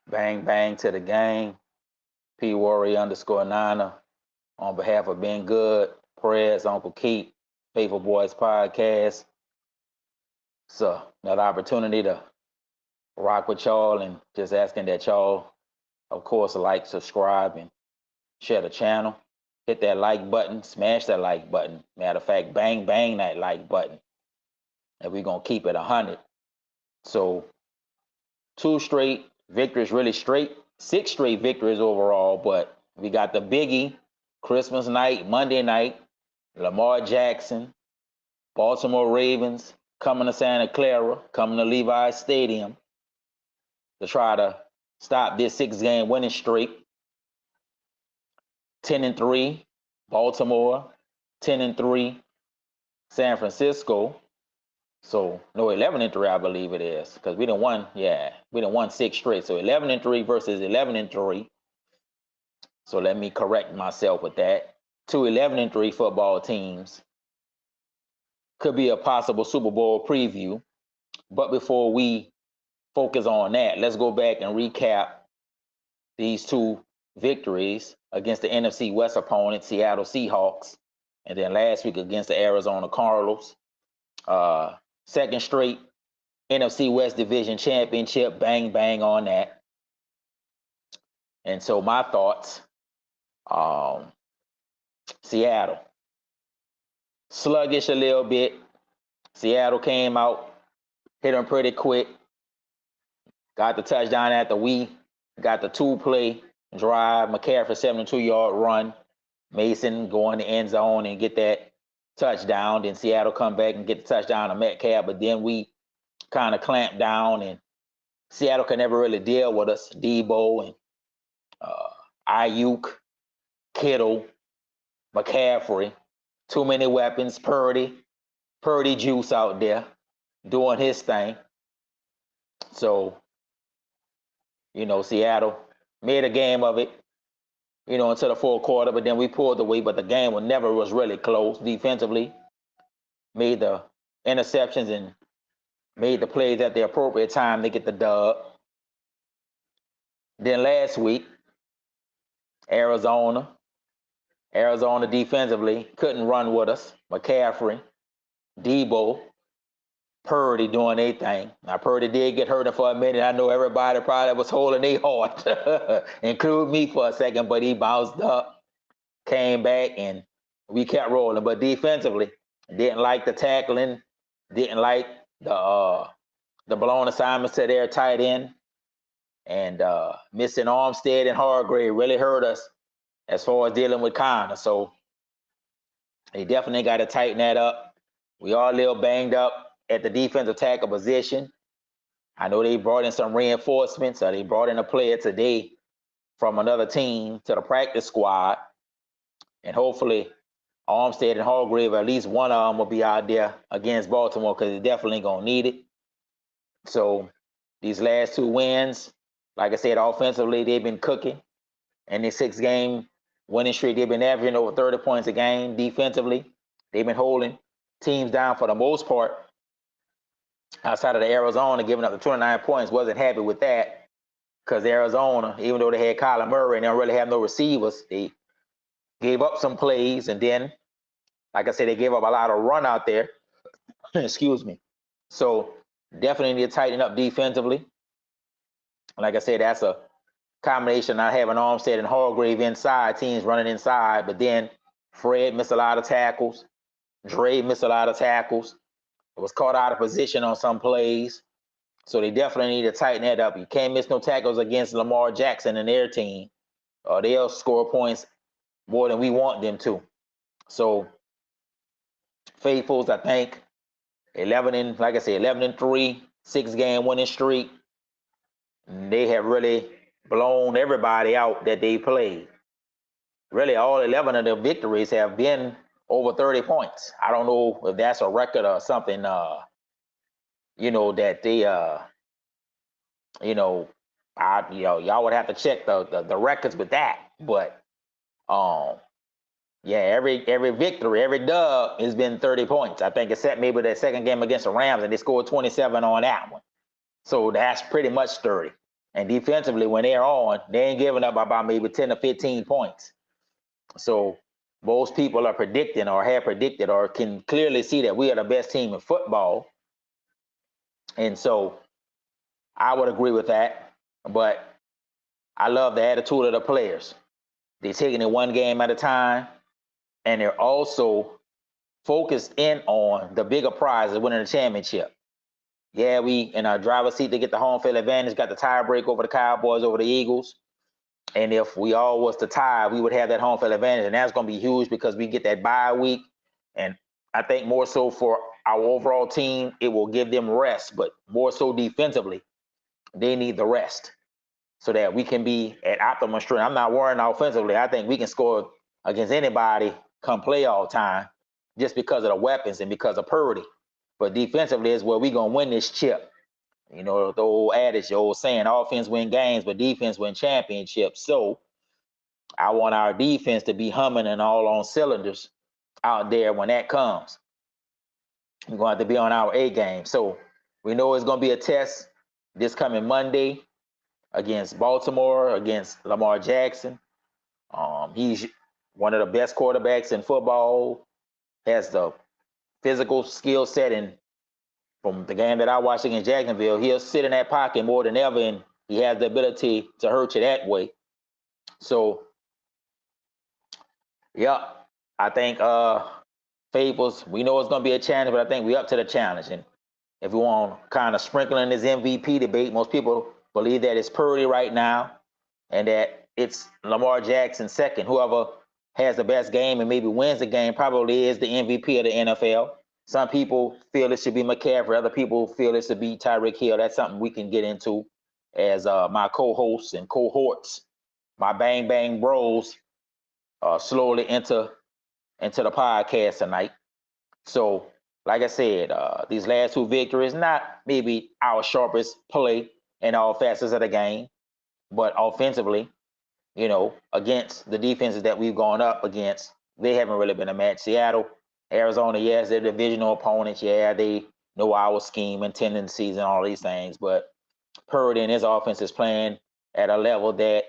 Bang bang to the gang. P Warrior underscore Nana. On behalf of Ben Good, Prayers, Uncle Keith, Faithful Boys Podcast. So another opportunity to rock with y'all and just asking that y'all, of course, like, subscribe, and share the channel. Hit that like button, smash that like button. Matter of fact, bang bang that like button. And we're gonna keep it 100. So 2 straight victories, really straight, 6 straight victories overall, but we got the biggie, Christmas night, Monday night, Lamar Jackson, Baltimore Ravens coming to Santa Clara, coming to Levi's Stadium to try to stop this 6-game winning streak. 10-3, Baltimore, 10-3, San Francisco. So no, 11-3, I believe it is, because we done won 6 straight. So 11-3 versus 11-3. So let me correct myself with that. 2 11-3 football teams. Could be a possible Super Bowl preview. But before we focus on that, let's go back and recap these 2 victories against the NFC West opponent, Seattle Seahawks, and then last week against the Arizona Cardinals. Second straight NFC West Division Championship, bang, bang on that. And so my thoughts, Seattle. Sluggish a little bit. Seattle came out, hit them pretty quick. Got the touchdown after we got the 2-play drive. McCaffrey 72-yard run. Mason go in the end zone and get that touchdown. Then Seattle come back and get the touchdown to Metcalf. But then we kind of clamped down, and Seattle could never really deal with us. Debo and Ayuk, Kittle, McCaffrey. Too many weapons. Purdy juice out there doing his thing. So, Seattle made a game of it, until the 4th quarter, but then we pulled away, but the game was really close defensively. Made the interceptions and made the plays at the appropriate time to get the dub. Then last week, Arizona defensively couldn't run with us. McCaffrey, Debo, Purdy doing their thing. Now, Purdy did get hurt for a minute. I know everybody probably was holding their heart, include me for a second, but he bounced up, came back, and we kept rolling. But defensively, didn't like the tackling, didn't like the blown assignments to their tight end, and missing Armstead and Hargrave really hurt us as far as dealing with Connor. So they definitely got to tighten that up. We are a little banged up at the defensive tackle position. I know they brought in some reinforcements. They brought in a player today from another team to the practice squad. And hopefully Armstead and Hargrave, at least one of them, will be out there against Baltimore, because they're definitely going to need it. So these last 2 wins, like I said, offensively, they've been cooking. And this 6-game winning streak, they've been averaging over 30 points a game. Defensively, they've been holding teams down for the most part. Outside of the Arizona giving up the 29 points, wasn't happy with that, because Arizona, even though they had Kyler Murray and they don't really have no receivers, they gave up some plays, and then, like I said, they gave up a lot of run out there. Excuse me. So definitely need to tighten up defensively. Like I said, that's a combination not having Armstead and Hargrave inside, teams running inside, but then Fred missed a lot of tackles. Dre missed a lot of tackles. Was caught out of position on some plays. So they definitely need to tighten that up. You can't miss no tackles against Lamar Jackson and their team. They'll score points more than we want them to. So Faithfuls, I think, 11-3, 6-game winning streak. They have really blown everybody out that they played. Really, all 11 of the victories have been over 30 points. I don't know if that's a record or something, that they, y'all would have to check the records with that. But, every victory, every dub has been 30 points. I think except maybe that 2nd game against the Rams, and they scored 27 on that one. So that's pretty much 30. And defensively, when they're on, they ain't giving up about maybe 10 or 15 points. So most people are predicting or have predicted or can clearly see that we are the best team in football. And so I would agree with that. But I love the attitude of the players. They're taking it one game at a time, and they're also focused in on the bigger prize of winning the championship. Yeah, we in our driver's seat to get the home field advantage, got the tie break over the Cowboys, over the Eagles. And if we all was to tie, we would have that home field advantage. And that's going to be huge because we get that bye week. And I think more so for our overall team, it will give them rest, but more so defensively, they need the rest so that we can be at optimum strength. I'm not worrying offensively. I think we can score against anybody come playoff time just because of the weapons and because of Purdy. But defensively is where we're going to win this chip. You know, the old adage, the old saying, offense win games, but defense win championships. So I want our defense to be humming and all on cylinders out there when that comes. We're going to have to be on our A game. So we know it's going to be a test this coming Monday against Baltimore, against Lamar Jackson. He's one of the best quarterbacks in football, has the physical skill set, and from the game that I watched against Jacksonville, he'll sit in that pocket more than ever, and he has the ability to hurt you that way. So, yeah, I think Fables, we know it's going to be a challenge, but I think we're up to the challenge. And if we want to kind of sprinkle in this MVP debate, most people believe that it's Purdy right now and that it's Lamar Jackson second. Whoever has the best game and maybe wins the game probably is the MVP of the NFL. Some people feel it should be McCaffrey. Other people feel it should be Tyreek Hill. That's something we can get into as my co-hosts and cohorts, my Bang Bang Bros, slowly into the podcast tonight. So, like I said, these last two victories, not maybe our sharpest play in all facets of the game, but offensively, you know, against the defenses that we've gone up against, they haven't really been a match. Seattle, Arizona, yes, they're divisional opponents. Yeah, they know our scheme and tendencies and all these things, but Purdy and his offense is playing at a level that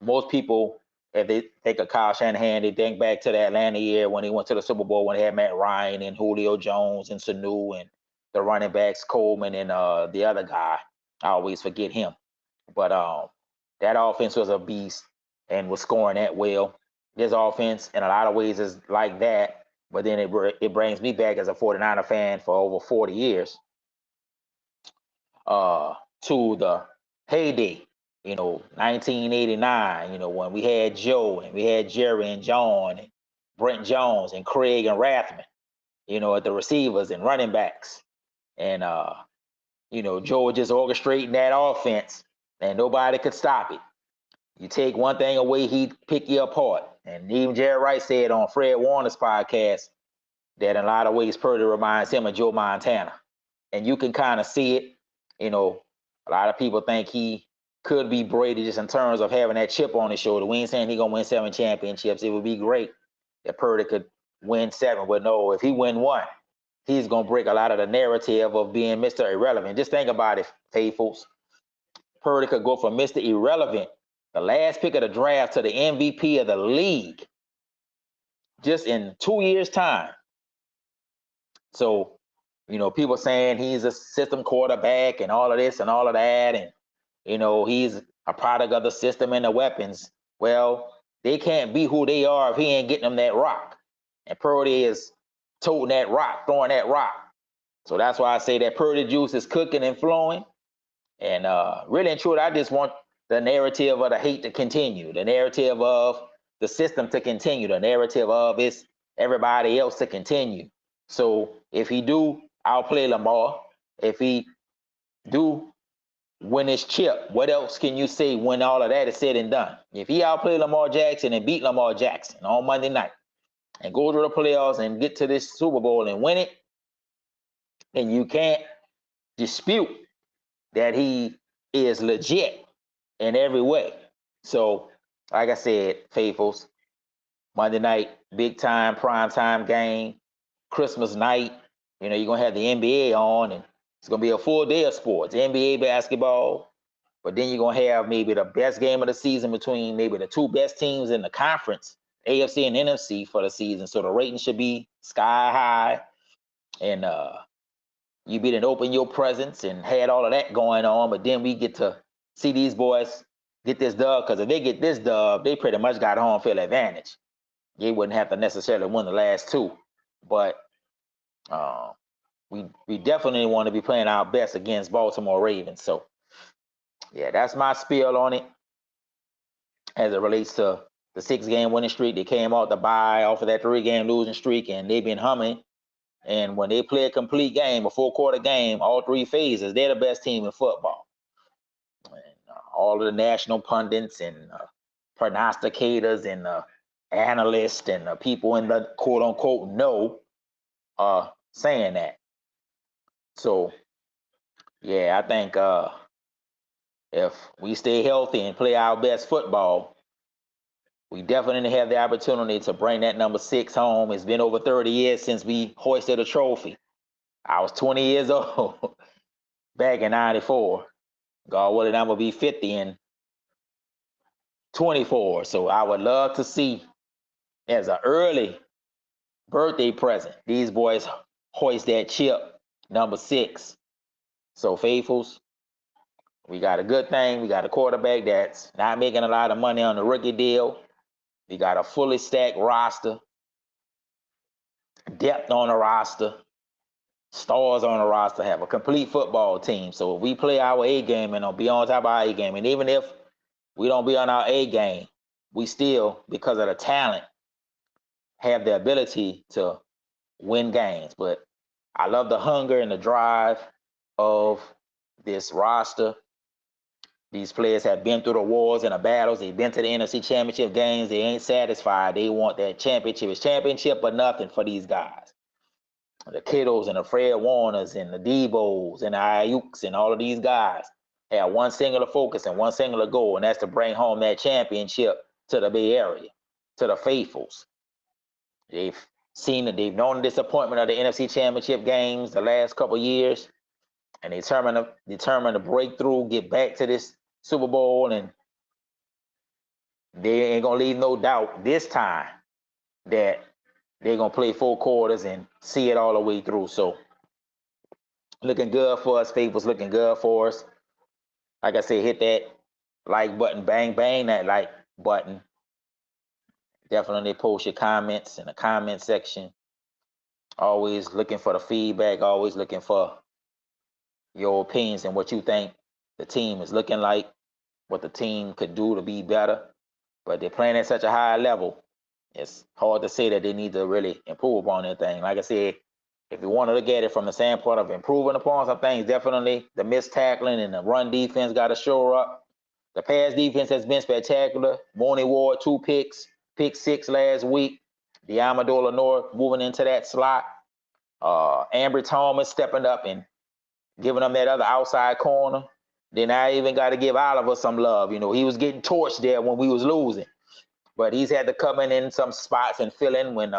most people, if they think of Kyle Shanahan, they think back to the Atlanta year when he went to the Super Bowl when they had Matt Ryan and Julio Jones and Sanu and the running backs Coleman and the other guy. I always forget him. But that offense was a beast and was scoring that well. This offense, in a lot of ways, is like that. But then it brings me back as a 49er fan for over 40 years to the heyday, 1989, when we had Joe and we had Jerry and John and Brent Jones and Craig and Rathman, at the receivers and running backs. And, Joe was just orchestrating that offense and nobody could stop it. You take one thing away, he'd pick you apart. And even Jerry Wright said on Fred Warner's podcast that in a lot of ways Purdy reminds him of Joe Montana. And you can kind of see it. A lot of people think he could be Brady just in terms of having that chip on his shoulder. We ain't saying he's going to win 7 championships. It would be great if Purdy could win 7. But no, if he win 1, he's going to break a lot of the narrative of being Mr. Irrelevant. Just think about it, faithfuls. Purdy could go from Mr. Irrelevant, the last pick of the draft, to the MVP of the league just in 2 years' time. So, people saying he's a system quarterback and all of this and all of that. And, he's a product of the system and the weapons. Well, they can't be who they are if he ain't getting them that rock. And Purdy is toting that rock, throwing that rock. So that's why I say that Purdy juice is cooking and flowing. And really and truly, I just want the narrative of the hate to continue, the narrative of the system to continue, the narrative of it's everybody else to continue. So if he do outplay Lamar, if he do win his chip, what else can you say when all of that is said and done? If he outplay Lamar Jackson and beat Lamar Jackson on Monday night and go to the playoffs and get to this Super Bowl and win it, then you can't dispute that he is legit in every way. So, like I said, faithfuls, Monday night, big time, prime time game, Christmas night, you're going to have the NBA on, and it's going to be a full day of sports. NBA basketball, But then you're going to have maybe the best game of the season between maybe the two best teams in the conference, AFC and NFC, for the season. So the rating should be sky high. And you didn't open your presence and had all of that going on. But then we get to see these boys get this dub, because if they get this dub, they pretty much got home field advantage. They wouldn't have to necessarily win the last two. But we definitely want to be playing our best against Baltimore Ravens. So, yeah, that's my spiel on it as it relates to the 6-game winning streak. They came out the bye off of that 3-game losing streak, and they've been humming. And when they play a complete game, a full-quarter game, all 3 phases, they're the best team in football. And all of the national pundits and prognosticators and analysts and people in the quote-unquote know are saying that. So, yeah, I think if we stay healthy and play our best football, we definitely have the opportunity to bring that number 6 home. It's been over 30 years since we hoisted a trophy. I was 20 years old back in 94. God willing, I'm going to be 50 in 24. So I would love to see, as an early birthday present, these boys hoist that chip, number 6. So, faithfuls, we got a good thing. We got a quarterback that's not making a lot of money on the rookie deal. We got a fully stacked roster, depth on the roster, stars on the roster, have a complete football team. So if we play our A game and be on top of our A game, and even if we don't be on our A game, we still, because of the talent, have the ability to win games. But I love the hunger and the drive of this roster. These players have been through the wars and the battles. They've been to the NFC Championship games. They ain't satisfied. They want that championship. It's championship or nothing for these guys. The Kittles and the Fred Warners and the Debos and the Ayuks and all of these guys have one singular focus and one singular goal, and that's to bring home that championship to the Bay Area, to the faithfuls. They've known the disappointment of the NFC Championship games the last couple of years, and they determined to break through, get back to this Super Bowl, and they ain't gonna leave no doubt this time that they're gonna play 4 quarters and see it all the way through. So, looking good for us, faithfuls, looking good for us. Like I said, hit that like button, bang, bang that like button. Definitely post your comments in the comment section. Always looking for the feedback, always looking for your opinions and what you think the team is looking like, what the team could do to be better. But they're playing at such a high level, it's hard to say that they need to really improve upon anything. Like I said, if you want to look at it from the standpoint of improving upon some things, definitely the missed tackling and the run defense got to shore up. The pass defense has been spectacular. Mooney Ward, 2 picks, pick 6 last week. Diamador Lenore moving into that slot. Ambry Thomas stepping up and giving them that other outside corner. Then I even got to give Oliver some love. You know, he was getting torched there when we was losing, but he's had to come in some spots and fill in when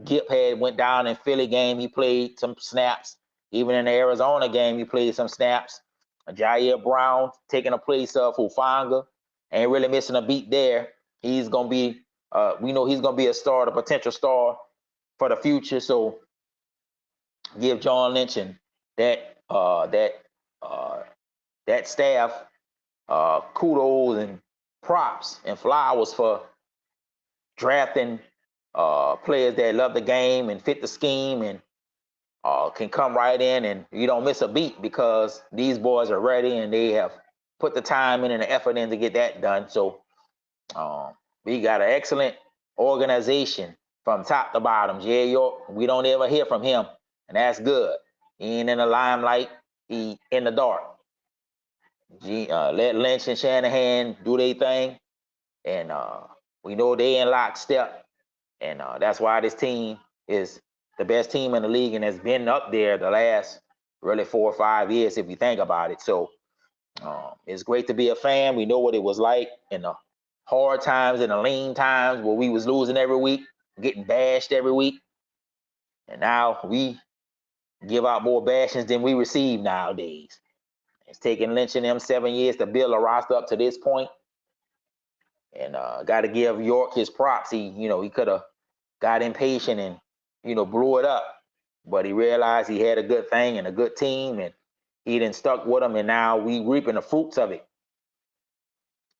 Gip had went down in Philly game. He played some snaps. Even in the Arizona game, he played some snaps. Jair Brown taking a place of Hufanga. Ain't really missing a beat there. He's going to be, we know he's going to be a star, a potential star for the future. So give John Lynch and that staff kudos and props and flowers for drafting players that love the game and fit the scheme and can come right in, and you don't miss a beat because these boys are ready and they have put the time in and the effort in to get that done. So we got an excellent organization from top to bottom. Jay York, we don't ever hear from him, and that's good. He ain't in the limelight, he in the dark. Let Lynch and Shanahan do their thing, and we know they in lockstep, and that's why this team is the best team in the league and has been up there the last really 4 or 5 years if you think about it. So it's great to be a fan. We know what it was like in the hard times and the lean times where we was losing every week, getting bashed every week, and now we give out more bashings than we receive nowadays. It's taken Lynch and them 7 years to build a roster up to this point. And got to give York his props. He could have got impatient and, blew it up. But he realized he had a good thing and a good team, and he didn't stuck with them, and now we reaping the fruits of it.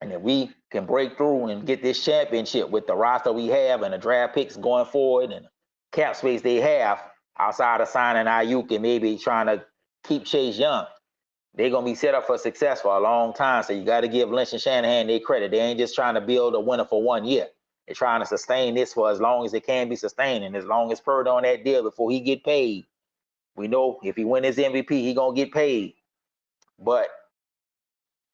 And if we can break through and get this championship with the roster we have and the draft picks going forward and the cap space they have outside of signing Ayuk and maybe trying to keep Chase Young, they're going to be set up for success for a long time. So you got to give Lynch and Shanahan their credit. They ain't just trying to build a winner for 1 year. They're trying to sustain this for as long as it can be sustained, and as long as Purdy on that deal before he get paid. We know if he win his MVP, he going to get paid. But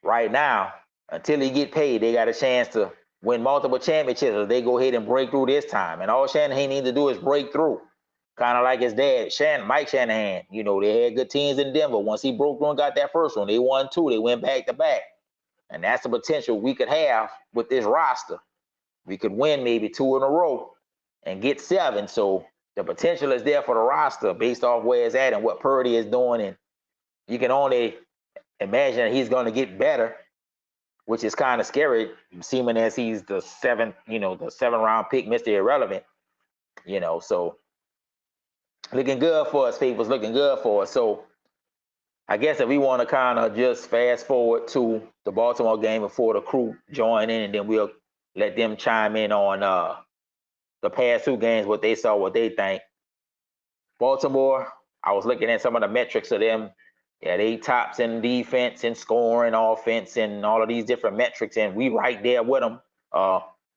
right now, until he get paid, they got a chance to win multiple championships if they go ahead and break through this time. And all Shanahan needs to do is break through. Kind of like his dad, Mike Shanahan. They had good teams in Denver. Once he broke through and got that first one, they won 2. They went back to back. And that's the potential we could have with this roster. We could win maybe 2 in a row and get 7. So the potential is there for the roster based off where it's at and what Purdy is doing. And you can only imagine that he's going to get better, which is kind of scary, seeming as he's the 7th round pick, Mr. Irrelevant. So looking good for us, Faithful's looking good for us. So I guess if we want to kind of just fast forward to the Baltimore game before the crew join in, and then we'll let them chime in on the past 2 games, what they saw, what they think. Baltimore, I was looking at some of the metrics of them. Yeah, they tops in defense and scoring, offense, and all of these different metrics, and we right there with them.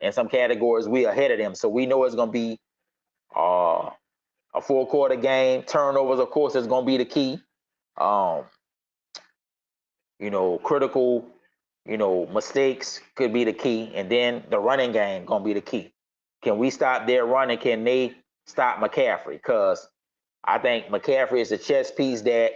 In some categories, we ahead of them. So we know it's going to be a 4-quarter game. Turnovers, of course, is going to be the key. Critical, mistakes could be the key. And then the running game going to be the key. Can we stop their running? Can they stop McCaffrey? Because I think McCaffrey is a chess piece that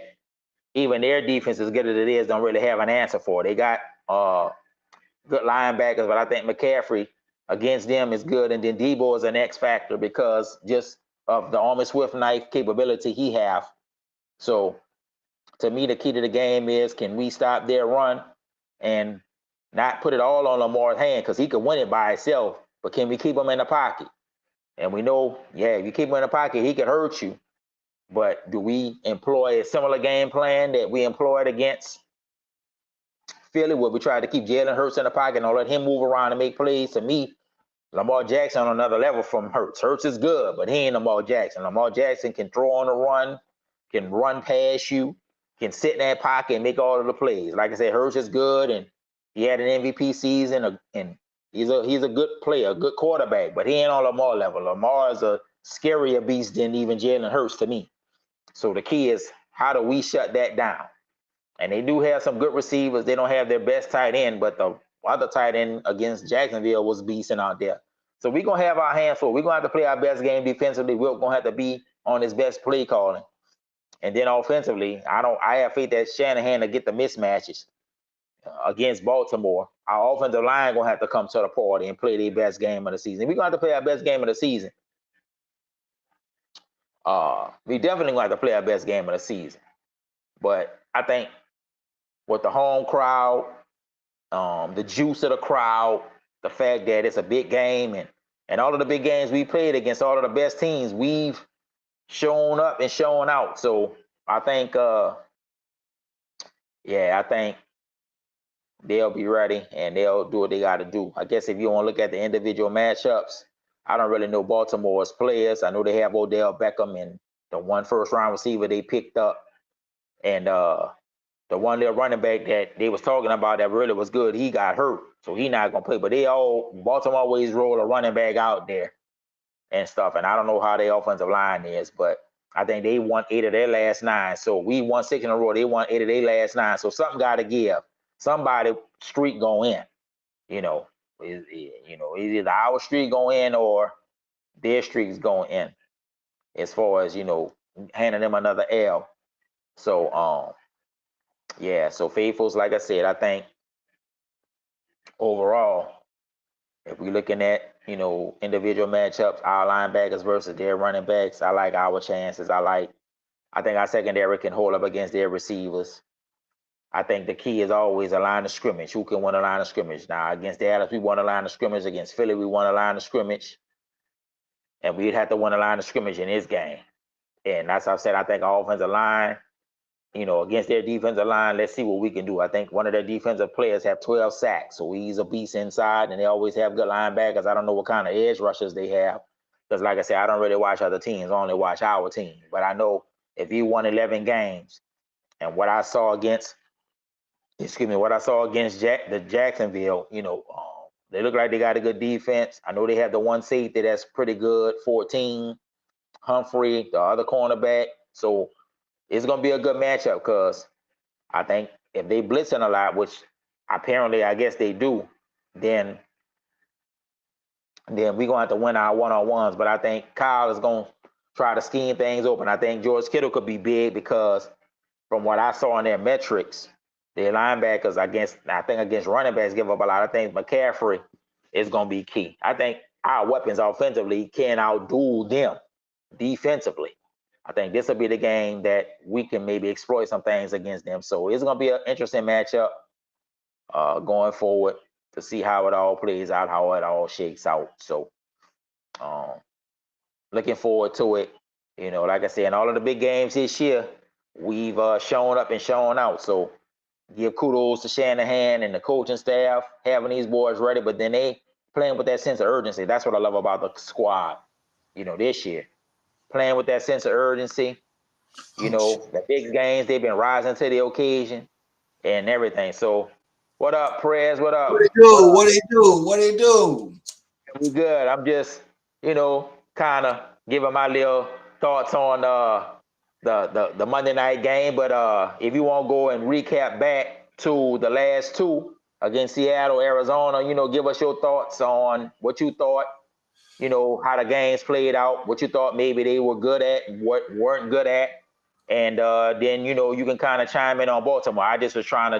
even their defense, as good as it is, don't really have an answer for. They got good linebackers, but I think McCaffrey against them is good. And then Debo is an X factor because just of the Army Swift knife capability he have. So to me, the key to the game is, can we stop their run and not put it all on Lamar's hand, because he could win it by himself, but can we keep him in the pocket? And we know, if you keep him in the pocket, he could hurt you. But do we employ a similar game plan that we employed against Philly, where we tried to keep Jalen Hurts in the pocket and let him move around and make plays? To me, Lamar Jackson on another level from Hurts. Hurts is good, but he ain't Lamar Jackson. Lamar Jackson can throw on the run, can run past you, can sit in that pocket and make all of the plays. Like I said, Hurts is good, and he had an MVP season, and he's a good player, a good quarterback, but he ain't on Lamar level. Lamar is a scarier beast than even Jalen Hurts to me. So the key is, how do we shut that down? And they do have some good receivers. They don't have their best tight end, but the other tight end against Jacksonville was beasting out there. So we're going to have our hands full. We're going to have to play our best game defensively. We're going to have to be on his best play calling. And then offensively, I have faith that Shanahan to get the mismatches against Baltimore. Our offensive line going to have to come to the party and play their best game of the season. We're going to have to play our best game of the season. We definitely going to have to play our best game of the season. But I think with the home crowd, the juice of the crowd, the fact that it's a big game, and all of the big games we played against all of the best teams, we've shown up and shown out. So I think, I think they'll be ready and they'll do what they got to do. I guess if you want to look at the individual matchups, I don't really know Baltimore's players. I know they have Odell Beckham and the one first-round receiver they picked up, and the one little running back that they was talking about that really was good, he got hurt, so he not gonna play. But Baltimore always roll a running back out there and stuff, and I don't know how their offensive line is, but I think they won 8 of their last 9. So we won 6 in a row. They won 8 of their last 9. So something got to give. Somebody streak go in. Is either our streak go in or their streaks going in, as far as handing them another L. So so Faithfuls, like I said, I think overall, if we're looking at individual matchups, our linebackers versus their running backs, I like our chances. I think our secondary can hold up against their receivers. I think the key is always a line of scrimmage. Who can win a line of scrimmage? Now, against Dallas, we won a line of scrimmage. Against Philly, we won a line of scrimmage. And we'd have to win a line of scrimmage in this game. And that's how I said, I think our offensive line, against their defensive line, let's see what we can do. I think one of their defensive players have 12 sacks, so he's a beast inside, and they always have good linebackers. I don't know what kind of edge rushers they have, because like I said, I don't really watch other teams, I only watch our team. But I know if you won 11 games, and what I saw against the Jacksonville, they look like they got a good defense. I know they have the one safety that's pretty good, 14, Humphrey, the other cornerback. So it's going to be a good matchup because I think if they blitzing a lot, which apparently I guess they do, then we're going to have to win our one-on-ones. But I think Kyle is going to try to scheme things open. I think George Kittle could be big because from what I saw in their metrics, their linebackers against running backs give up a lot of things. McCaffrey is going to be key. I think our weapons offensively can outdo them defensively. I think this will be the game that we can maybe exploit some things against them. So it's going to be an interesting matchup going forward to see how it all plays out, how it all shakes out. So looking forward to it. Like I said, in all of the big games this year, we've shown up and shown out. So give kudos to Shanahan and the coaching staff having these boys ready, but then they playing with that sense of urgency. That's what I love about the squad, this year. Playing with that sense of urgency. The big games, they've been rising to the occasion and everything. So what up, Prez? What up? What they do? We good. I'm just, kind of giving my little thoughts on the Monday night game. But if you want to go and recap back to the last two against Seattle, Arizona, give us your thoughts on what you thought, how the games played out, what you thought maybe they were good at, what weren't good at. And then, you can kind of chime in on Baltimore. I just was trying to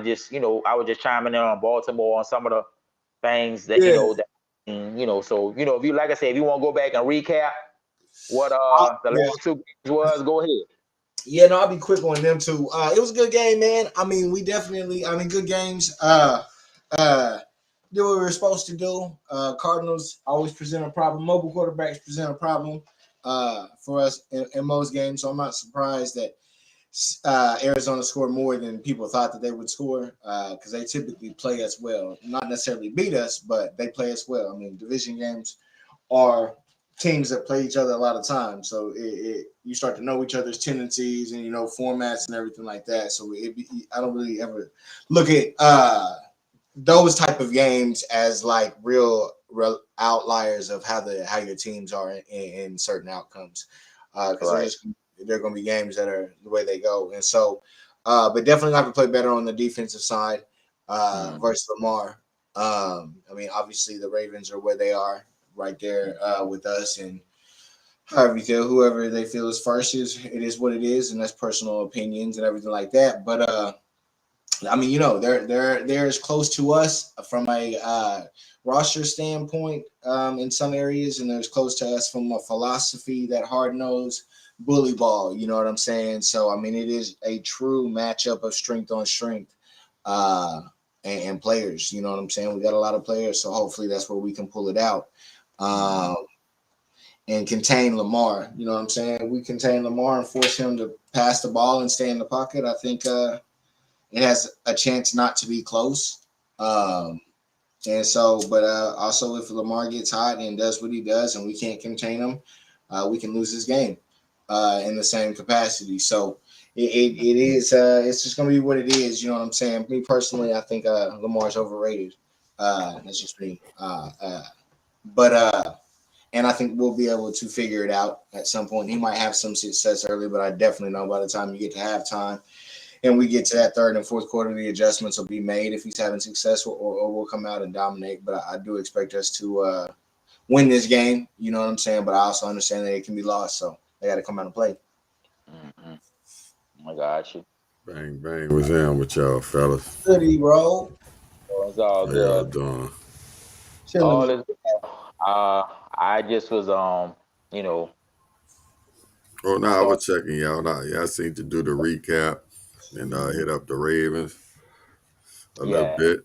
I was just chiming in on Baltimore on some of the things that, so, if you, like I said, if you want to go back and recap what the last two games was, go ahead. Yeah, no, I'll be quick on them too. It was a good game, man. I mean, good games. Do what we were supposed to do. Cardinals always present a problem. Mobile quarterbacks present a problem for us in most games. So I'm not surprised that Arizona scored more than people thought that they would score because they typically play us well. Not necessarily beat us, but they play us well. I mean, division games are teams that play each other a lot of times. So you start to know each other's tendencies and, formats and everything like that. So I don't really ever look at those type of games as like real outliers of how your teams are in certain outcomes. Because they're going to be games that are the way they go. And so, but definitely have to play better on the defensive side versus Lamar. I mean, obviously the Ravens are where they are right there with us, and whoever they feel is first it is what it is, and that's personal opinions and everything like that. But I mean, they're as close to us from a roster standpoint in some areas, and they're as close to us from a philosophy, that hard-nosed bully ball. You know what I'm saying? So, I mean, it is a true matchup of strength on strength and players. You know what I'm saying? We got a lot of players, so hopefully that's where we can pull it out and contain Lamar. You know what I'm saying? We contain Lamar and force him to pass the ball and stay in the pocket. I think it has a chance not to be close. And so, but also if Lamar gets hot and does what he does and we can't contain him, we can lose this game in the same capacity. So it is, it's just going to be what it is. You know what I'm saying? Me personally, I think Lamar's overrated. That's just me. And I think we'll be able to figure it out at some point. He might have some success early, but I definitely know by the time you get to halftime and we get to that third and fourth quarter, the adjustments will be made if he's having success, or we'll come out and dominate. But I do expect us to win this game. You know what I'm saying? But I also understand that it can be lost, so they got to come out and play. Mm-hmm. I got you. Bang, bang. What's in with y'all, fellas? Goody, bro. It's all How good. y'all doing? All is I just was Oh no, I was checking y'all. I seem to do the recap and hit up the Ravens. a little bit.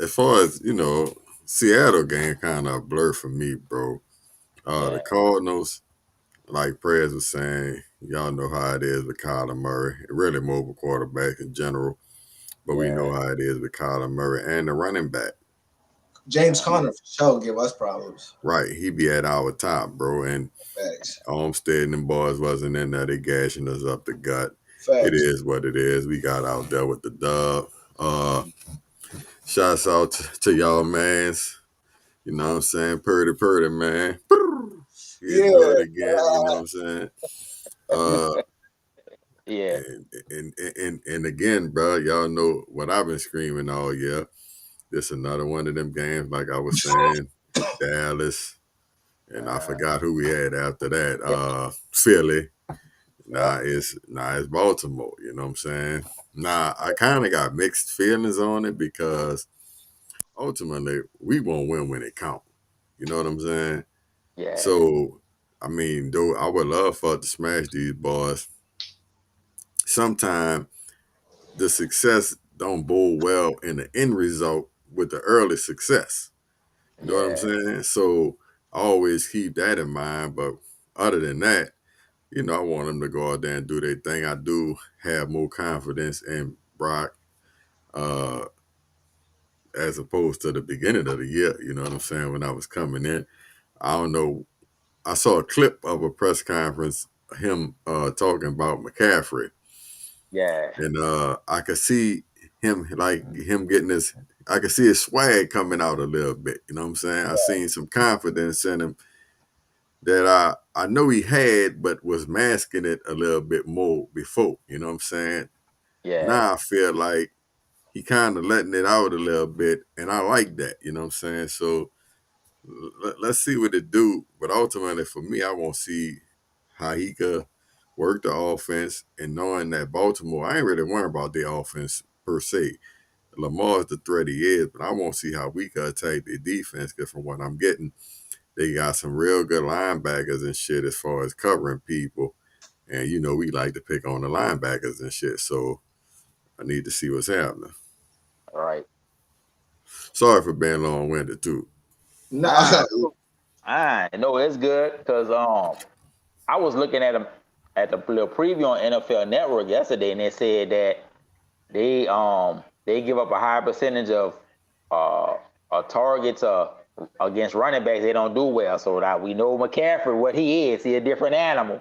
As far as, Seattle game kind of a blur for me, bro. The Cardinals, like Prez was saying, y'all know how it is with Kyler Murray. Really mobile quarterback in general, but we know how it is with Kyler Murray and the running back. James Conner for sure give us problems. Right, he be at our top, bro. And Olmstead and them boys wasn't in there. They gashing us up the gut. Facts. It is what it is. We got out there with the dub. Shouts out to y'all, mans. You know what I'm saying? Purdy, man. He's good again. You know what I'm saying? And again, bro, y'all know what I've been screaming all year. This another one of them games, like I was saying, Dallas, and I forgot who we had after that. Philly. It's Baltimore. You know what I'm saying? I kind of got mixed feelings on it because ultimately we won't win when it counts. You know what I'm saying? Yeah. So, I mean, though I would love for us to smash these boys. Sometimes the success don't bode well in the end result with the early success. You know what I'm saying? So I always keep that in mind. But other than that, I want them to go out there and do their thing. I do have more confidence in Brock as opposed to the beginning of the year. You know what I'm saying? When I was coming in, I don't know. I saw a clip of a press conference, him talking about McCaffrey. Yeah. And I could see him getting I could see his swag coming out a little bit. You know what I'm saying? I seen some confidence in him that I know he had, but was masking it a little bit more before. You know what I'm saying? Yeah. Now I feel like he kind of letting it out a little bit, and I like that. You know what I'm saying? So let's see what it do. But ultimately, for me, I want to see how he could work the offense, and knowing that Baltimore, I ain't really worried about the offense per se. Lamar's the threat he is, but I want to see how we could attack the defense, because from what I'm getting, they got some real good linebackers and shit as far as covering people. And, we like to pick on the linebackers and shit. So I need to see what's happening. All right. Sorry for being long-winded, too. No, it's good because I was looking at them at the little preview on NFL Network yesterday, and they said that they give up a high percentage of targets against running backs. They don't do well, so that we know McCaffrey what he is. He a different animal.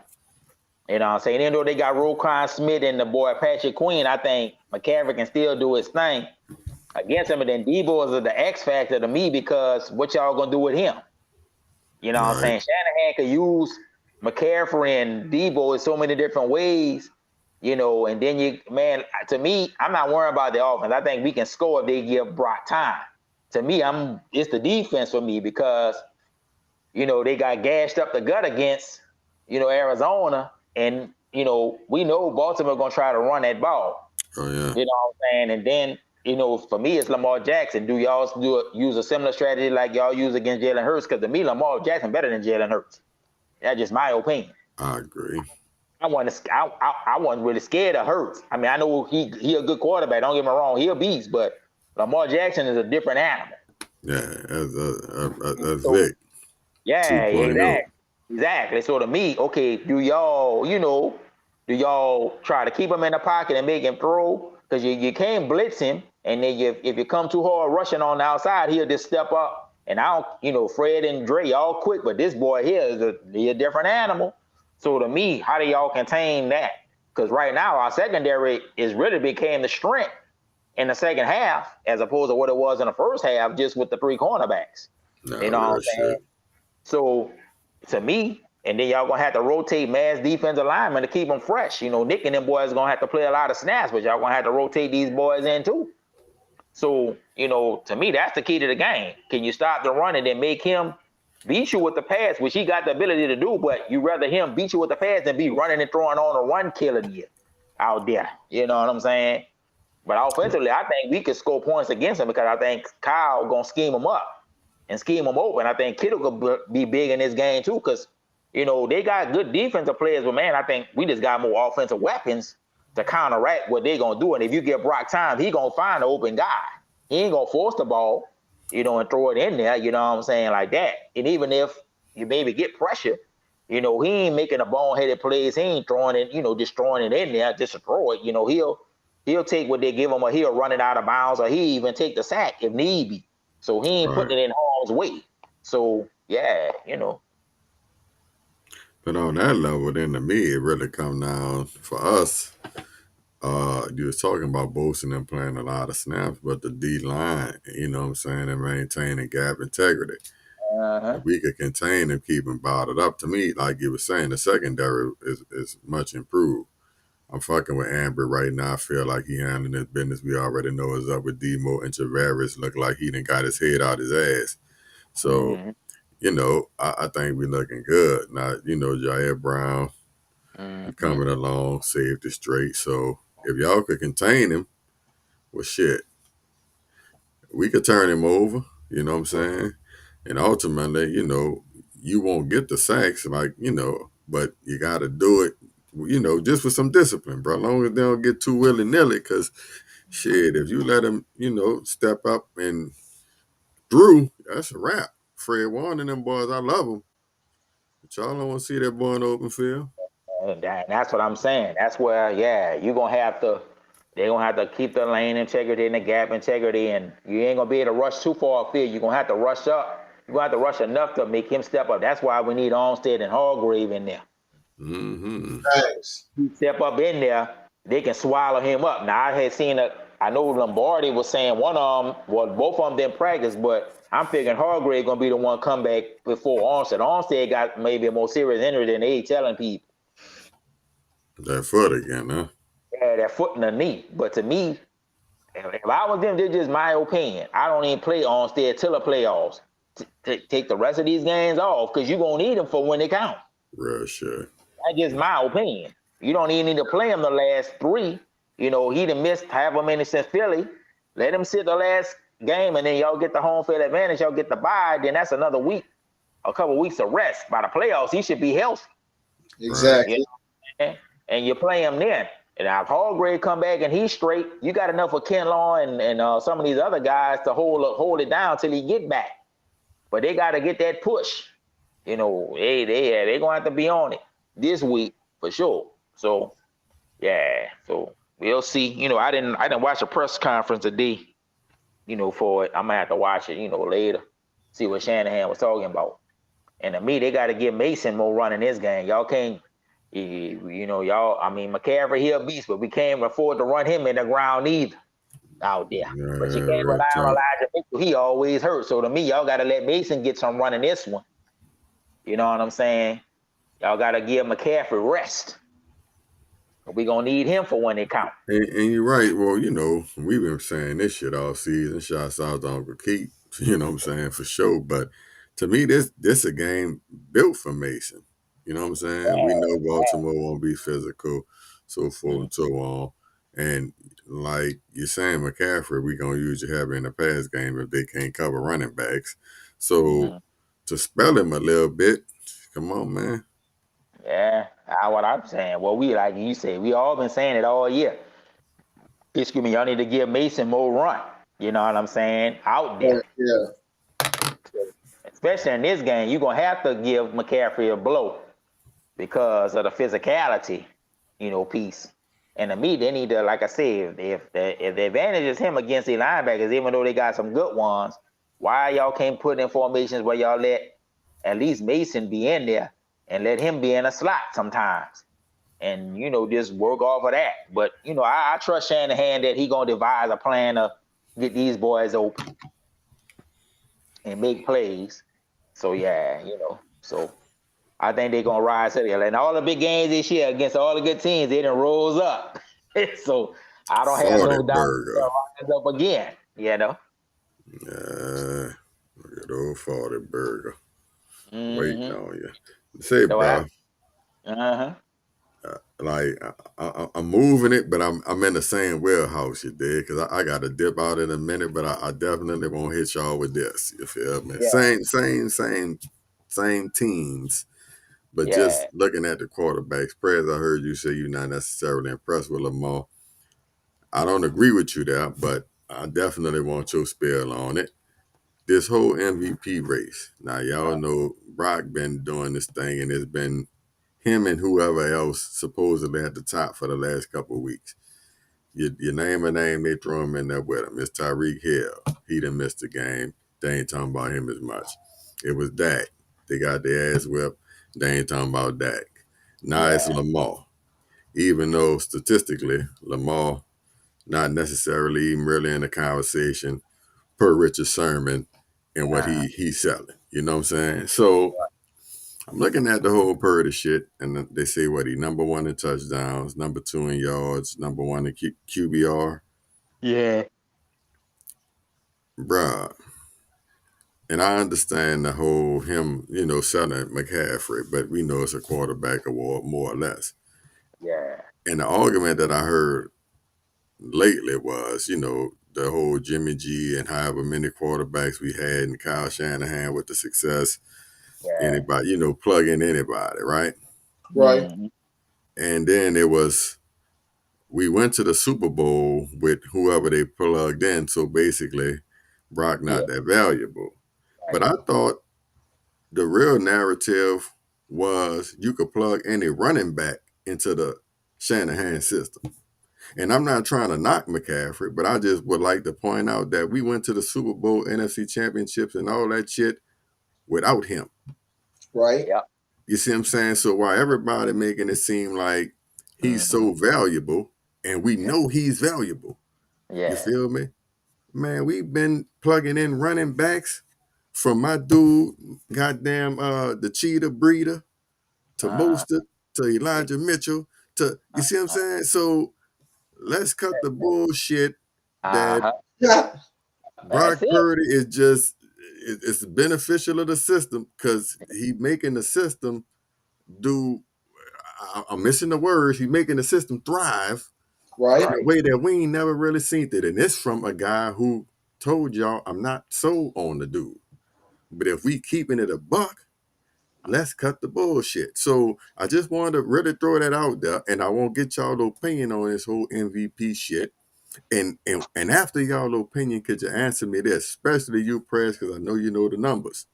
You know what I'm saying? Even though they got Roquan Smith and the boy Patrick Queen, I think McCaffrey can still do his thing against him. And then Debo is the X factor to me, because what y'all gonna do with him? You know what I'm saying? Shanahan could use McCaffrey and Debo in so many different ways, and then to me, I'm not worried about the offense. I think we can score if they give Brock time. To me, it's the defense for me, because, they got gashed up the gut against, Arizona, and, we know Baltimore going to try to run that ball. Oh, yeah. You know what I'm saying? And then, for me, it's Lamar Jackson. Do y'all use a similar strategy like y'all use against Jalen Hurts? Because to me, Lamar Jackson better than Jalen Hurts. That's just my opinion. I agree. I wasn't really scared of Hurts. I mean, I know he a good quarterback. Don't get me wrong, he a beast. But Lamar Jackson is a different animal. Yeah, that's Vic. Yeah, exactly. So to me, okay, do y'all try to keep him in the pocket and make him throw? Because you can't blitz him, and then if you come too hard rushing on the outside, he'll just step up. And Fred and Dre, y'all quick, but this boy here is a different animal. So to me, how do y'all contain that? Because right now our secondary is really became the strength in the second half, as opposed to what it was in the first half, just with the three cornerbacks. You know what I'm saying? So to me, and then y'all gonna have to rotate mass defensive linemen to keep them fresh. Nick and them boys gonna have to play a lot of snaps, but y'all gonna have to rotate these boys in too. So, to me, that's the key to the game. Can you stop the run and then make him beat you with the pass, which he got the ability to do, but you rather him beat you with the pass than be running and throwing on a run killing you out there. You know what I'm saying? But offensively, I think we could score points against him, because I think Kyle going to scheme him up and scheme him open. I think Kittle could be big in this game too, because, they got good defensive players, but, man, I think we just got more offensive weapons to counteract what they're gonna do. And if you give Brock time, he gonna find an open guy. He ain't gonna force the ball, and throw it in there. You know what I'm saying, like that. And even if you maybe get pressure, he ain't making a boneheaded plays. He ain't throwing it, just throwing it in there just to throw it. He'll take what they give him, or he'll run it out of bounds, or he even take the sack if need be. So he ain't putting it in harm's way. So yeah, But on that level, then to me, it really come down for us. You was talking about boasting and playing a lot of snaps, but the D line, you know what I'm saying, and maintaining gap integrity. If we could contain and keep him bottled up, to me, like you were saying, the secondary is much improved. I'm fucking with Amber right now. I feel like he handling his business. We already know what's up with Demo and Travaris. Look like he done got his head out his ass. So, I think we looking good. Now, Jair Brown coming along, safety straight. So if y'all could contain him, well, shit, we could turn him over. You know what I'm saying? And ultimately, you won't get the sacks, but you got to do it, just with some discipline, bro. As long as they don't get too willy-nilly, because, shit, if you let him, step up and through, that's a wrap. Fred Warner and them boys, I love them. But y'all don't want to see that boy in the open field. And that's what I'm saying. That's where, they're going to have to keep the lane integrity and the gap integrity, and you ain't going to be able to rush too far upfield. You're going to have to rush up. You're going to have to rush enough to make him step up. That's why we need Armstead and Hargrave in there. Thanks. He step up in there, they can swallow him up. Now, I had seen I know Lombardi was saying both of them didn't practice, but I'm figuring Hargrave going to be the one come back before Armstead. Armstead got maybe a more serious injury than they telling people. That foot again, huh? Yeah, that foot and the knee. But to me, if I was them, this is just my opinion. I don't even play Armstead till the playoffs. Take the rest of these games off, because you're going to need them for when they count. Real shit. That's just my opinion. You don't even need to play him the last 3. He done missed half a minute since Philly. Let him sit the last game, and then y'all get the home field advantage. Y'all get the bye. Then that's another week, a couple weeks of rest. By the playoffs, he should be healthy. Exactly. And you play him then. And if Hargrave come back and he's straight, you got enough of Ken Law and some of these other guys to hold it down till he get back. But they got to get that push. They're going to have to be on it this week for sure. So, so we'll see. I didn't watch a press conference today, for it. I'm going to have to watch it, later, see what Shanahan was talking about. And to me, they got to give Mason more run in this game. Y'all can't, McCaffrey, he a beast, but we can't afford to run him in the ground either out there. But you can't rely on Elijah Mitchell. He always hurt. So to me, y'all got to let Mason get some run in this one. You know what I'm saying? Y'all got to give McCaffrey rest. We're going to need him for when they count. And you're right. Well, we've been saying this shit all season. Shots out to Uncle Keith, you know what I'm saying, for sure. But to me, this a game built for Mason. You know what I'm saying? We know Baltimore won't be physical, so forth and so on. And like you're saying, McCaffrey, we're going to usually have in the pass game if they can't cover running backs. So to spell him a little bit, come on, man. Yeah, that's what I'm saying. Well, we, like you said, we all been saying it all year. Excuse me, y'all need to give Mason more run. You know what I'm saying? Out there. Yeah. Especially in this game, you're going to have to give McCaffrey a blow because of the physicality, piece. And to me, they need to, like I said, if the advantage is him against the linebackers, even though they got some good ones, why y'all can't put in formations where y'all let at least Mason be in there and let him be in a slot sometimes? And, just work off of that. But, I trust Shanahan that he going to devise a plan to get these boys open and make plays. So, so I think they're going to rise to there. And all the big games this year against all the good teams, they done rose up. So I don't have no doubt they'll rise up again, Yeah, look at old Fortenberger. Waiting on you. Say, bro. I'm moving it, but I'm in the same warehouse, you did, because I got to dip out in a minute, but I definitely won't hit y'all with this. You feel me? Yeah. Same teams, But just Yeah. looking at the quarterbacks, Prez, I heard you say you're not necessarily impressed with Lamar. I don't agree with you there, but I definitely want your spell on it. This whole MVP race. Now, y'all know Brock been doing this thing, and it's been him and whoever else supposedly at the top for the last couple of weeks. You name a name, they throw him in there with him. It's Tyreek Hill. He done missed the game. They ain't talking about him as much. It was Dak. They got their ass whipped. They ain't talking about Dak. Now it's Yeah. Lamar. Even though statistically, Lamar not necessarily even really in the conversation per Richard Sherman and what he's selling. You know what I'm saying? So I'm looking at the whole Purdy shit, and they say what he number one in touchdowns, number two in yards, number one in QBR. Yeah. Bruh. And I understand the whole him, selling McCaffrey, but we know it's a quarterback award more or less. Yeah. And the argument that I heard lately was, the whole Jimmy G and however many quarterbacks we had and Kyle Shanahan with the success, Yeah. anybody, plug in anybody, right? Right. Mm-hmm. And then we went to the Super Bowl with whoever they plugged in. So basically, Brock Yeah. not that valuable. But Right. I thought the real narrative was you could plug any running back into the Shanahan system. And I'm not trying to knock McCaffrey, but I just would like to point out that we went to the Super Bowl, NFC championships, and all that shit without him. Right. Yeah. You see what I'm saying? So while everybody making it seem like he's Mm-hmm. so valuable, and we know he's valuable, you Yeah. feel me? Man, we've been plugging in running backs from my dude, goddamn, the cheetah breeder, to Uh-huh. Mostert, to Elijah Mitchell, you see what I'm saying? So let's cut the bullshit that Uh-huh. Brock That's it. Purdy is just, it's beneficial of the system because he making the system do, I'm missing the words, he's making the system thrive Right. in a way that we ain't never really seen it. And it's from a guy who told y'all I'm not sold on the dude. But if we keeping it a buck, let's cut the bullshit. So I just wanted to really throw that out there, and I won't get y'all opinion on this whole MVP shit. And after y'all opinion, could you answer me this, especially you, Press, because I know you know the numbers.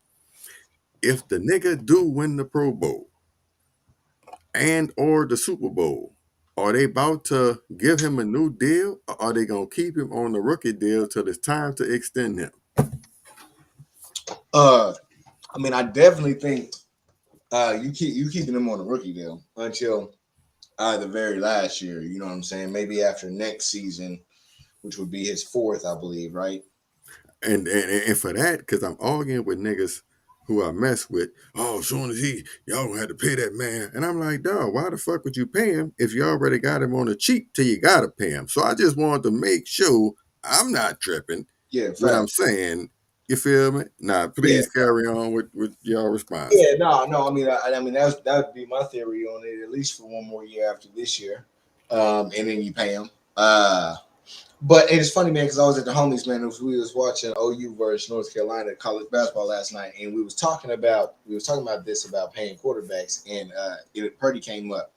If the nigga do win the Pro Bowl and or the Super Bowl, are they about to give him a new deal, or are they gonna keep him on the rookie deal till it's time to extend him? I mean, I definitely think you keeping him on a rookie deal until the very last year. You know what I'm saying? Maybe after next season, which would be his fourth, I believe, right? And for that, because I'm arguing with niggas who I mess with, oh, as soon as y'all gonna have to pay that man. And I'm like, dog, why the fuck would you pay him if you already got him on the cheap till you gotta pay him? So I just wanted to make sure I'm not tripping Yeah, when fact. I'm saying, you feel me? Nah, please carry on with your response. Yeah, no. I mean, that would be my theory on it, at least for one more year after this year, and then you pay him. But it's funny, man, because I was at the homies, man. We was watching OU versus North Carolina college basketball last night, and we was talking about this about paying quarterbacks, and Purdy came up,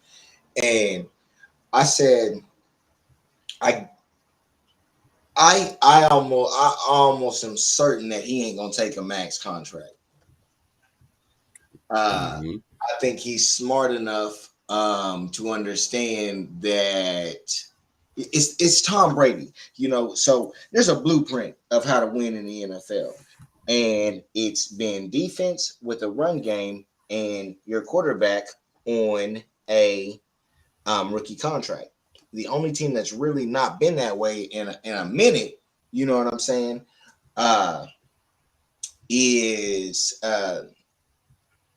and I said, I almost am certain that he ain't gonna take a max contract. I think he's smart enough to understand that it's Tom Brady, so there's a blueprint of how to win in the NFL. And it's been defense with a run game and your quarterback on a rookie contract. The only team that's really not been that way in a minute, you know what I'm saying, is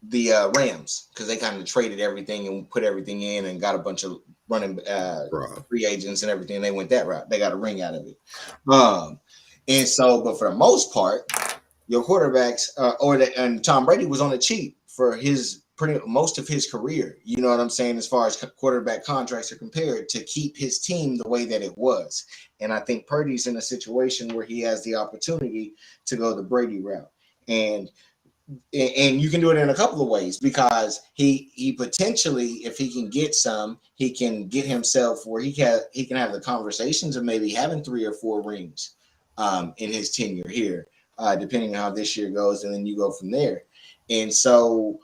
the Rams, because they kind of traded everything and put everything in and got a bunch of running free agents and everything. They went that route. They got a ring out of it. And so, but for the most part, your quarterbacks and Tom Brady was on the cheap for most of his career. You know what I'm saying? As far as quarterback contracts are compared, to keep his team the way that it was. And I think Purdy's in a situation where he has the opportunity to go the Brady route. And and you can do it in a couple of ways, because he potentially, if he can get some, he can get himself where he can have the conversations of maybe having 3 or 4 rings in his tenure here, depending on how this year goes, and then you go from there. And so,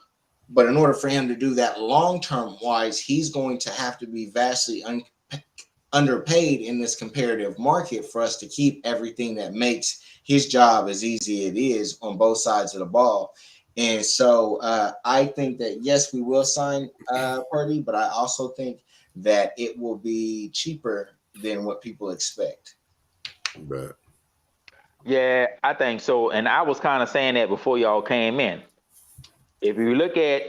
but in order for him to do that long-term wise, he's going to have to be vastly underpaid in this comparative market for us to keep everything that makes his job as easy as it is on both sides of the ball. And so I think that, yes, we will sign Purdy, but I also think that it will be cheaper than what people expect. But Yeah, I think so. And I was kind of saying that before y'all came in. If you look at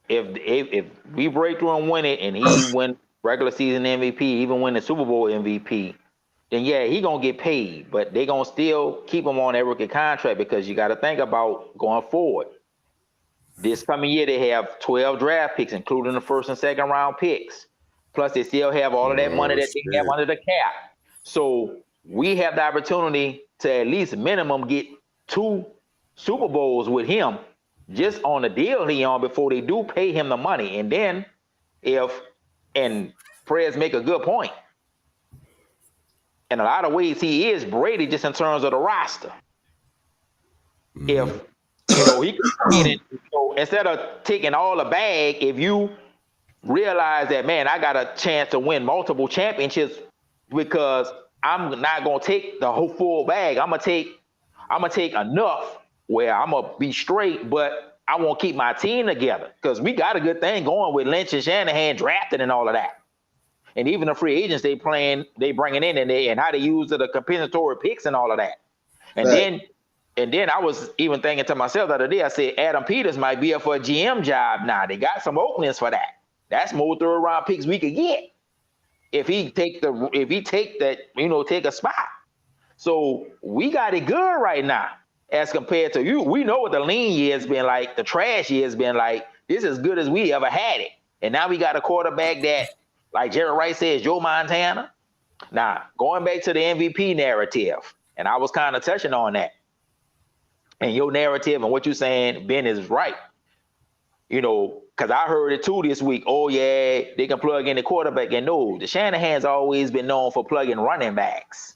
if we break through and win it, and he win regular season MVP, even win the Super Bowl MVP, then yeah, he gonna get paid. But they gonna still keep him on that rookie contract, because you got to think about going forward. This coming year, they have 12 draft picks, including the first and second round picks. Plus, they still have all of that money that they have under the cap. So we have the opportunity to at least minimum get 2 Super Bowls with him, just on the deal he on, before they do pay him the money. And then and Prez make a good point. In a lot of ways, he is Brady, just in terms of the roster. If he could, instead of taking all the bag, if you realize that, man, I got a chance to win multiple championships, because I'm not gonna take the whole full bag. I'm gonna take enough where I'm gonna be straight, but I won't keep my team together, because we got a good thing going with Lynch and Shanahan drafting and all of that. And even the free agents they bringing in, and how they use the compensatory picks and all of that. And Right. then I was even thinking to myself the other day, I said Adam Peters might be up for a GM job now. They got some openings for that. That's more 3rd round picks we could get if he take a spot. So we got it good right now as compared to you. We know what the lean year has been like, the trash year has been like. This is as good as we ever had it. And now we got a quarterback that, like Jerry Rice says, Joe Montana. Now, going back to the MVP narrative, and I was kind of touching on that. And your narrative and what you're saying, Ben, is right. Because I heard it too this week. Oh, yeah, they can plug in the quarterback. And no, the Shanahan's always been known for plugging running backs,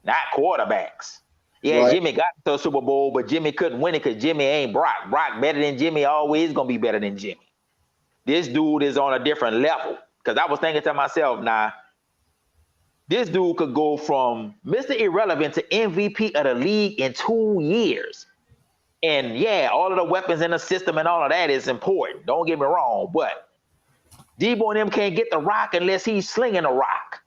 not quarterbacks. Yeah, Right. Jimmy got to the Super Bowl, but Jimmy couldn't win it because Jimmy ain't Brock. Brock better than Jimmy, always going to be better than Jimmy. This dude is on a different level. Because I was thinking to myself, now, this dude could go from Mr. Irrelevant to MVP of the league in 2 years. And yeah, all of the weapons in the system and all of that is important. Don't get me wrong. But Debo and them can't get the rock unless he's slinging the rock.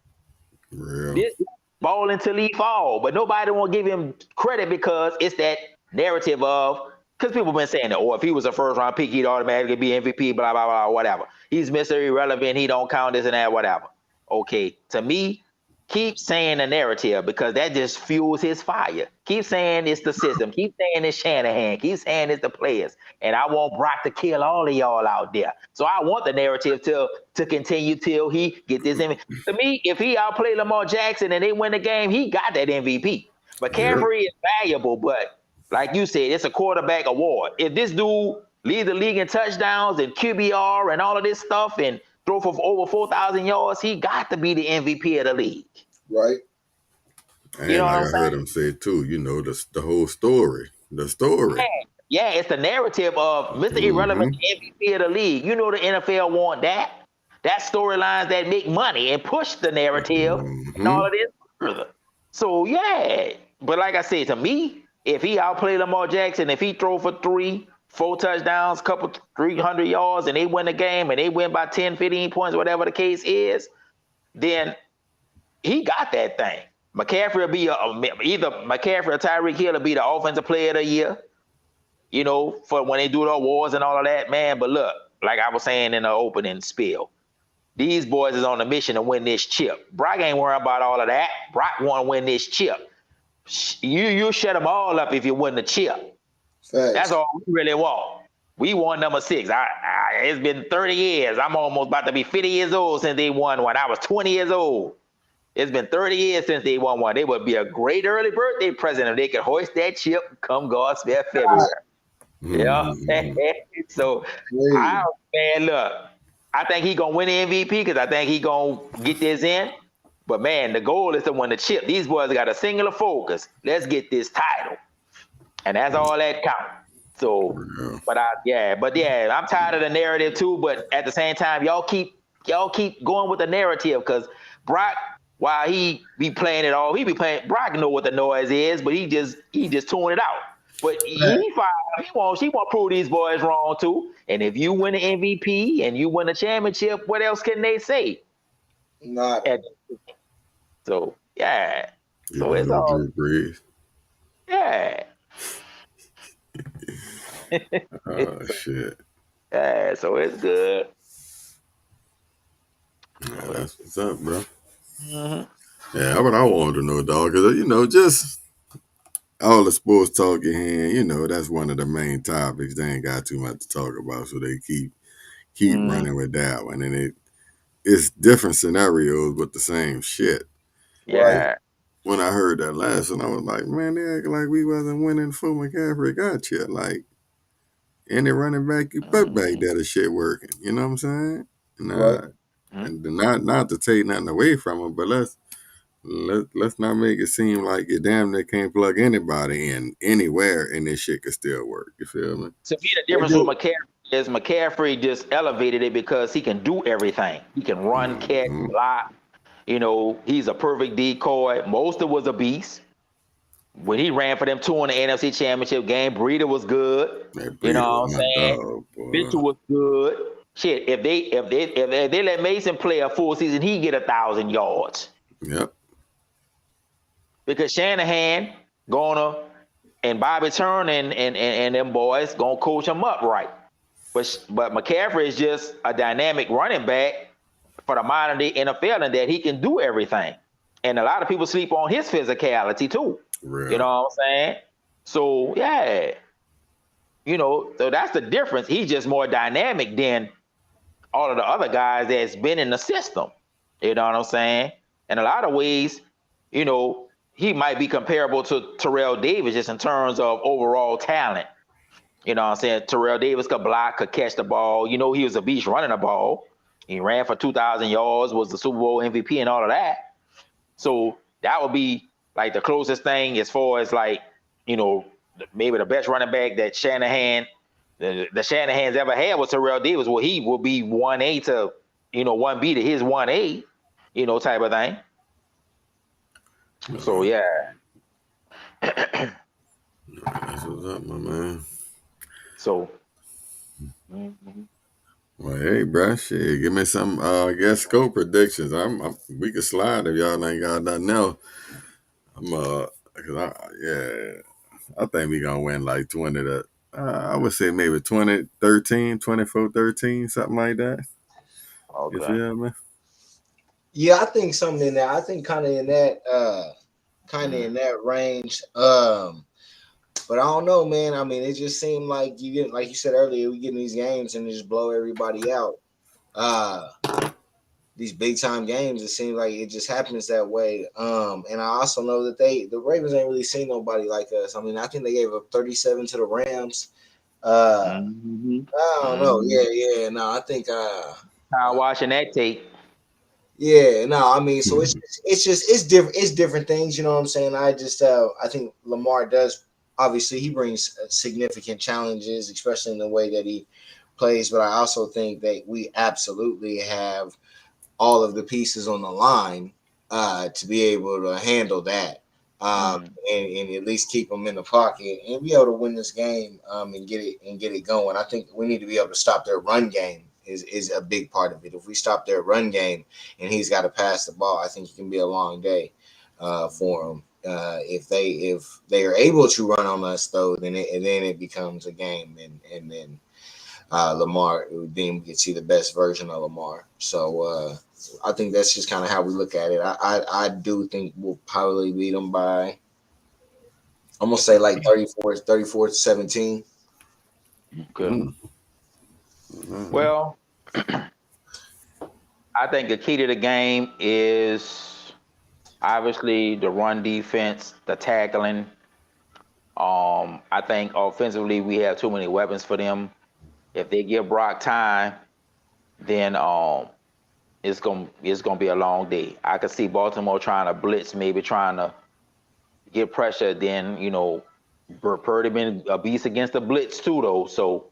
real. This ball until he fall. But nobody won't give him credit, because it's that narrative of, because people have been saying that, or if he was a 1st round pick, he'd automatically be MVP, blah, blah, blah, whatever. He's Mr. Irrelevant. He don't count this and that, whatever. Okay, to me, keep saying the narrative, because that just fuels his fire. Keep saying it's the system. Keep saying it's Shanahan. Keep saying it's the players. And I want Brock to kill all of y'all out there. So I want the narrative to continue till he get this MVP. To me, if he outplayed Lamar Jackson and they win the game, he got that MVP. McCaffrey is valuable, but like you said, it's a quarterback award. If this dude leads the league in touchdowns and QBR and all of this stuff and throw for over 4,000 yards, he got to be the MVP of the league. Right. And like I heard him say too, the whole story. The story. Yeah, it's the narrative of Mr. Irrelevant MVP of the league. The NFL want that. That storylines that make money and push the narrative and all of this further. So yeah, but like I said, to me, if he outplayed Lamar Jackson, if he throw for 3-4 touchdowns, 300 yards, and they win the game, and they win by 10, 15 points, whatever the case is, then he got that thing. McCaffrey will be either McCaffrey or Tyreek Hill will be the offensive player of the year, for when they do the awards and all of that, man. But look, like I was saying in the opening spiel, these boys is on a mission to win this chip. Brock ain't worrying about all of that. Brock want to win this chip. You shut them all up if you win the chip. Thanks. That's all we really want. We won number 6. It's been 30 years. I'm almost about to be 50 years old since they won one. I was 20 years old. It's been 30 years since they won one. They would be a great early birthday present if they could hoist that chip come God's fair February. Yeah. So, man, look, I think he gonna win the MVP because I think he gonna get this in. But man, the goal is to win the chip. These boys got a singular focus. Let's get this title, and that's all that counts. So, but I'm tired of the narrative too. But at the same time, y'all keep going with the narrative because Brock, while he be playing it all, he be playing. Brock know what the noise is, but he just tune it out. But he wants to prove these boys wrong too. And if you win the MVP and you win the championship, what else can they say? Not. So yeah. So it's all. Yeah. Oh shit. Yeah. So it's good. Yeah, that's what's up, bro. Mm-hmm. Yeah, but I wanted to know, dog, because just all the sports talk in here, that's one of the main topics. They ain't got too much to talk about, so they keep running with that one, and it's different scenarios, but the same shit. Yeah. Like, when I heard that last one, I was like, man, they act like we wasn't winning before McCaffrey got you. Like, any running back you put back there, the shit working. You know what I'm saying? And not to take nothing away from him, but let's not make it seem like you damn near can't plug anybody in anywhere and this shit can still work. You feel me? So the difference with McCaffrey is McCaffrey just elevated it because he can do everything. He can run, catch, block. He's a perfect decoy. Mostert was a beast. When he ran for them two in the NFC Championship game, Breida was good. You know what I'm saying? Mitchell was good. Shit, if they let Mason play a full season, he get 1,000 yards. Yep. Because Shanahan and Bobby Turner and them boys gonna coach him up right. But McCaffrey is just a dynamic running back for the modern day NFL and that he can do everything. And a lot of people sleep on his physicality too. Real. You know what I'm saying? So yeah. So that's the difference. He's just more dynamic than all of the other guys that's been in the system. You know what I'm saying? In a lot of ways, he might be comparable to Terrell Davis just in terms of overall talent. You know what I'm saying? Terrell Davis could block, could catch the ball. He was a beast running the ball. He ran for 2,000 yards, was the Super Bowl MVP and all of that. So that would be like the closest thing as far as like, maybe the best running back that Shanahan, the Shanahans ever had was Terrell Davis. Well, he will be 1A to, 1B to his 1A, type of thing. So yeah. That's what's up, my man. So. Well, hey, bro, shit, give me some, scope predictions. We could slide if y'all ain't got nothing else. I think we gonna win like 20 to, I would say maybe 20-13, 24-13, something like that. Okay. You feel me? Yeah, I think something in that. I think kind of in that range. But I don't know, man. I mean, it just seemed like like you said earlier, we get in these games and just blow everybody out. These big time games, it seems like it just happens that way. And I also know that the Ravens ain't really seen nobody like us. I mean, I think they gave up 37 to the Rams. I don't know. Yeah. No, I think watching that tape. Yeah, no, I mean, so it's different. It's different things, you know what I'm saying? I think Lamar does. Obviously, he brings significant challenges, especially in the way that he plays. But I also think that we absolutely have all of the pieces on the line to be able to handle that and at least keep them in the pocket and be able to win this game and get it going. I think we need to be able to stop their run game is a big part of it. If we stop their run game and he's got to pass the ball, I think it can be a long day for him. If they are able to run on us though, then it becomes a game, and then Lamar, then we can see the best version of Lamar. So I think that's just kind of how we look at it. I do think we'll probably beat them by, I'm gonna say like 34-17. Okay. Well, I think the key to the game is Obviously, the run defense, the tackling. I think offensively we have too many weapons for them. If they give Brock time, then it's gonna be a long day. I could see Baltimore trying to blitz, maybe trying to get pressure. Then Purdy been a beast against the blitz too, though. So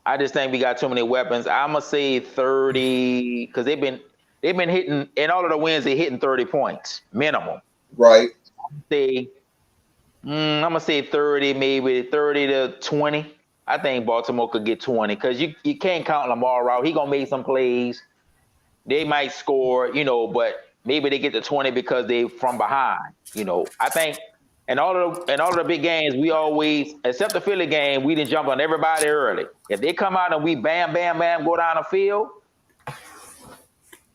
I just think we got too many weapons. I'm gonna say 30 because they've been hitting in all of the wins. They're hitting 30 points minimum. Right. I'm gonna say 30, maybe 30 to 20. I think Baltimore could get 20 because you can't count Lamar out. He gonna make some plays. They might score, but maybe they get to 20 because they from behind. I think in all of the big games, we always, except the Philly game, we didn't jump on everybody early. If they come out and we bam, bam, bam, go down the field,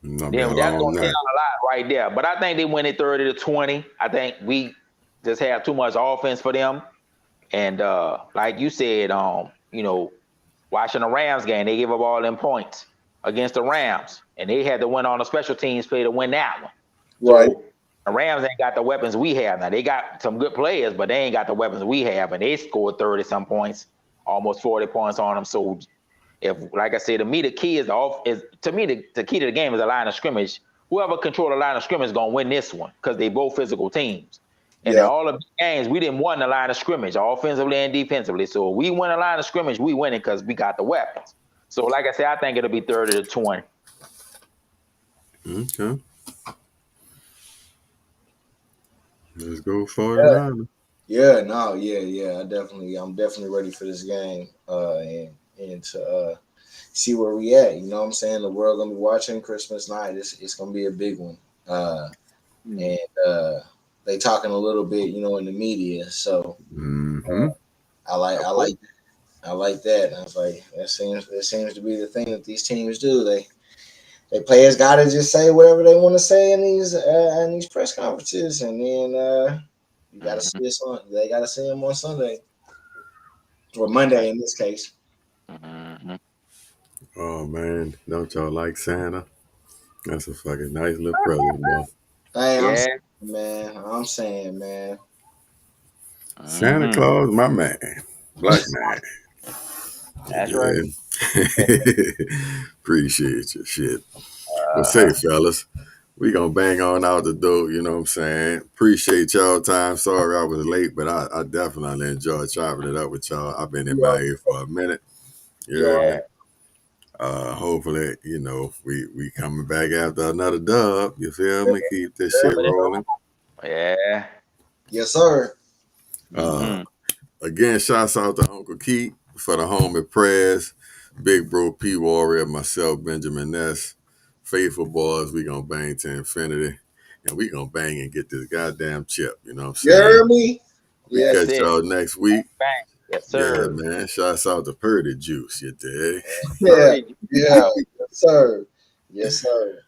then that's gonna tell a lot right there. But I think they win it 30 to 20. I think we just have too much offense for them. And like you said, watching the Rams game, they gave up all them points against the Rams, and they had to win on a special teams play to win that one. Right. So the Rams ain't got the weapons we have now. They got some good players, but they ain't got the weapons we have, and they scored 30-some points, almost 40 points on them. So if, like I said, to me the key is the key to the game is the line of scrimmage. Whoever control the line of scrimmage is gonna win this one because they both physical teams. And in all of the games, we didn't win the line of scrimmage, offensively and defensively. So if we win a line of scrimmage, we win it because we got the weapons. So like I said, I think it'll be 30 to 20. Okay. Let's go 49. Yeah, I'm definitely ready for this game. And to see where we at. You know what I'm saying? The world gonna be watching Christmas night. It's gonna be a big one. And they talking a little bit, in the media. So I like that. I was like, that seems to be the thing that these teams do. They players gotta just say whatever they want to say in these press conferences, and then you gotta see us on. They gotta see them on Sunday or Monday in this case. Oh man, don't y'all like Santa? That's a fucking nice little present, bro. Hey, I'm saying, man. Santa Claus, my man, black man. That's right. Appreciate your shit. But say, fellas, we gonna bang on out the door. You know what I'm saying? Appreciate y'all time. Sorry I was late, but I definitely enjoyed chopping it up with y'all. I've been in my ear for a minute. Yeah. Hopefully, we coming back after another dub. You feel me? Keep this shit rolling. Yeah. Yes, sir. Again, shouts out to Uncle Keith for the home and prayers. Big Bro P Warrior, myself, Benjamin Ness. Faithful boys, we gonna bang to infinity. And we gonna bang and get this goddamn chip. You know what I'm saying? You hear me? We catch y'all next week. Bang. Yes, sir. Yeah, man. Shouts out to Purdy Juice, you dig? Yeah. Yes, sir. Yes, sir.